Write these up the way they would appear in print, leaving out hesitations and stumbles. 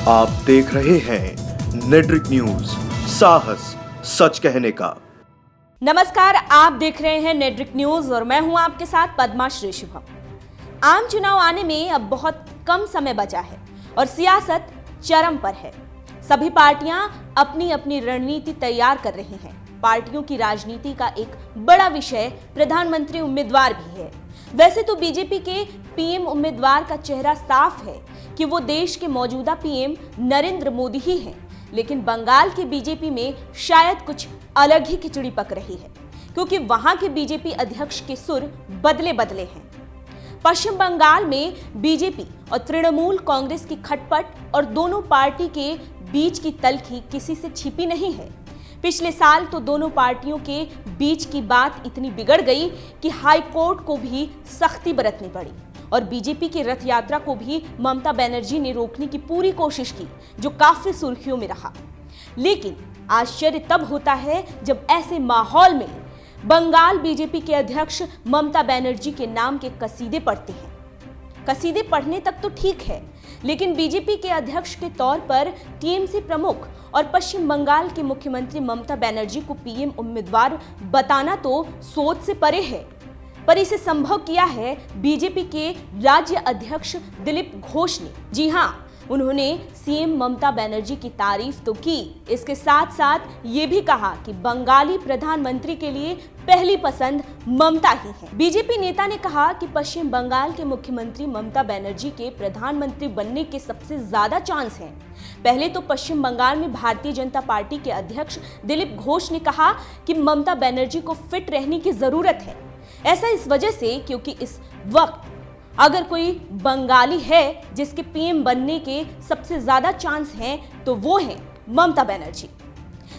आप देख रहे हैं नेट्रिक न्यूज, साहस सच कहने का। नमस्कार, आप देख रहे हैं नेट्रिक न्यूज और मैं हूं आपके साथ पद्मा श्री शुभम। आम चुनाव आने में अब बहुत कम समय बचा है और सियासत चरम पर है। सभी पार्टियां अपनी अपनी रणनीति तैयार कर रही हैं। पार्टियों की राजनीति का एक बड़ा विषय प्रधानमंत्री उम्मीदवार भी है। वैसे तो बीजेपी के पीएम उम्मीदवार का चेहरा साफ है कि वो देश के मौजूदा पीएम नरेंद्र मोदी ही हैं, लेकिन बंगाल की बीजेपी में शायद कुछ अलग ही खिचड़ी पक रही है, क्योंकि वहां के बीजेपी अध्यक्ष के सुर बदले बदले हैं। पश्चिम बंगाल में बीजेपी और तृणमूल कांग्रेस की खटपट और दोनों पार्टी के बीच की तल्खी किसी से छिपी नहीं है। पिछले साल तो दोनों पार्टियों के बीच की बात इतनी बिगड़ गई कि हाई कोर्ट को भी सख्ती बरतनी पड़ी और बीजेपी की रथ यात्रा को भी ममता बनर्जी ने रोकने की पूरी कोशिश की, जो काफी सुर्खियों में रहा। लेकिन आश्चर्य तब होता है जब ऐसे माहौल में बंगाल बीजेपी के अध्यक्ष ममता बनर्जी के नाम के कसीदे पढ़ते हैं। कसीदे पढ़ने तक तो ठीक है, लेकिन बीजेपी के अध्यक्ष के तौर पर टीएमसी प्रमुख और पश्चिम बंगाल के मुख्यमंत्री ममता बनर्जी को पीएम उम्मीदवार बताना तो सोच से परे है। पर इसे संभव किया है बीजेपी के राज्य अध्यक्ष दिलीप घोष ने। जी हां, उन्होंने सीएम ममता बनर्जी की तारीफ तो की, इसके साथ साथ ये भी कहा कि बंगाली प्रधानमंत्री के लिए पहली पसंद ममता ही है। बीजेपी नेता ने कहा कि पश्चिम बंगाल के मुख्यमंत्री ममता बनर्जी के प्रधानमंत्री बनने के सबसे ज्यादा चांस हैं। पहले तो पश्चिम बंगाल में भारतीय जनता पार्टी के अध्यक्ष दिलीप घोष ने कहा कि ममता बनर्जी को फिट रहने की जरूरत है। ऐसा इस वजह से क्योंकि इस वक्त अगर कोई बंगाली है जिसके पीएम बनने के सबसे ज्यादा चांस हैं तो वो हैं ममता बनर्जी।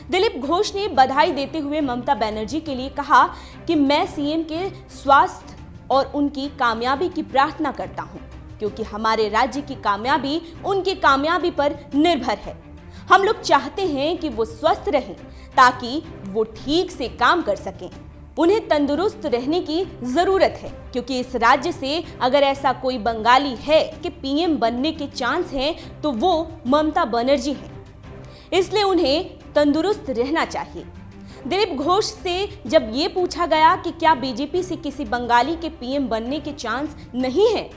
दिलीप घोष ने बधाई देते हुए ममता बनर्जी के लिए कहा कि मैं सीएम के स्वास्थ्य और उनकी कामयाबी की प्रार्थना करता हूं, क्योंकि हमारे राज्य की कामयाबी उनकी कामयाबी पर निर्भर है। हम लोग चाहते हैं कि वो स्वस्थ रहें ताकि वो ठीक से काम कर सकें। उन्हें तंदुरुस्त रहने की जरूरत है, क्योंकि इस राज्य से अगर ऐसा कोई बंगाली है कि पीएम बनने के चांस हैं तो वो ममता बनर्जी हैं। इसलिए उन्हें तंदुरुस्त रहना चाहिए। दिलीप घोष से जब ये पूछा गया कि क्या बीजेपी से किसी बंगाली के पीएम बनने के चांस नहीं है,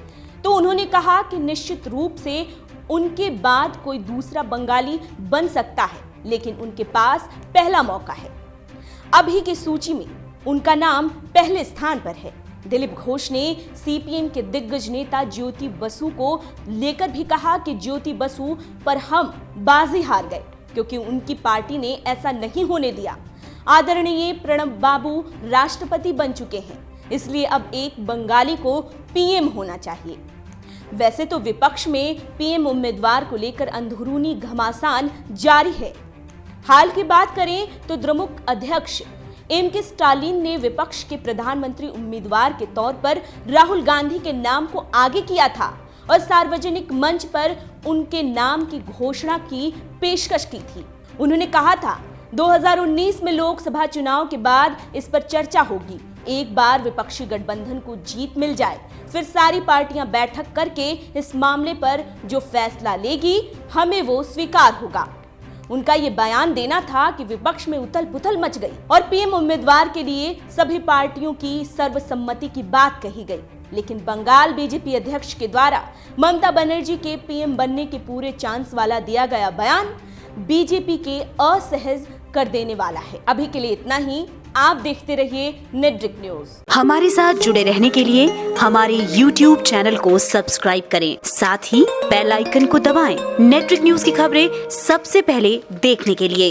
तो उन्होंने कहा कि निश्चित रूप से उनके बाद कोई दूसरा बंगाली बन सकता है, लेकिन उनके पास पहला मौका है। अभी की सूची में उनका नाम पहले स्थान पर है। दिलीप घोष ने सीपीएम के दिग्गज नेता ज्योति बसु को लेकर भी कहा कि ज्योति बसु पर हम बाजी हार गए, क्योंकि उनकी पार्टी ने ऐसा नहीं होने दिया। आदरणीय प्रणब बाबू राष्ट्रपति बन चुके हैं, इसलिए अब एक बंगाली को पीएम होना चाहिए। वैसे तो विपक्ष में पीएम उम्मीदवार को लेकर अंदरूनी घमासान जारी है। हाल की बात करें तो द्रमुक अध्यक्ष एम.के. स्टालिन ने विपक्ष के प्रधानमंत्री उम्मीदवार के तौर पर राहुल गांधी के नाम को आगे किया था और सार्वजनिक मंच पर उनके नाम की घोषणा की पेशकश की थी। उन्होंने कहा था 2019 में लोकसभा चुनाव के बाद इस पर चर्चा होगी। एक बार विपक्षी गठबंधन को जीत मिल जाए, फिर सारी पार्टियां बैठक करके इस मामले पर जो फैसला लेगी हमें वो स्वीकार होगा। उनका ये बयान देना था कि विपक्ष में उथल पुथल मच गई और पीएम उम्मीदवार के लिए सभी पार्टियों की सर्वसम्मति की बात कही गई। लेकिन बंगाल बीजेपी अध्यक्ष के द्वारा ममता बनर्जी के पीएम बनने के पूरे चांस वाला दिया गया बयान बीजेपी के असहज कर देने वाला है। अभी के लिए इतना ही। आप देखते रहिए नेट्रिक न्यूज। हमारे साथ जुड़े रहने के लिए हमारे YouTube चैनल को सब्सक्राइब करें, साथ ही बेल आइकन को दबाएं। नेट्रिक न्यूज की खबरें सबसे पहले देखने के लिए।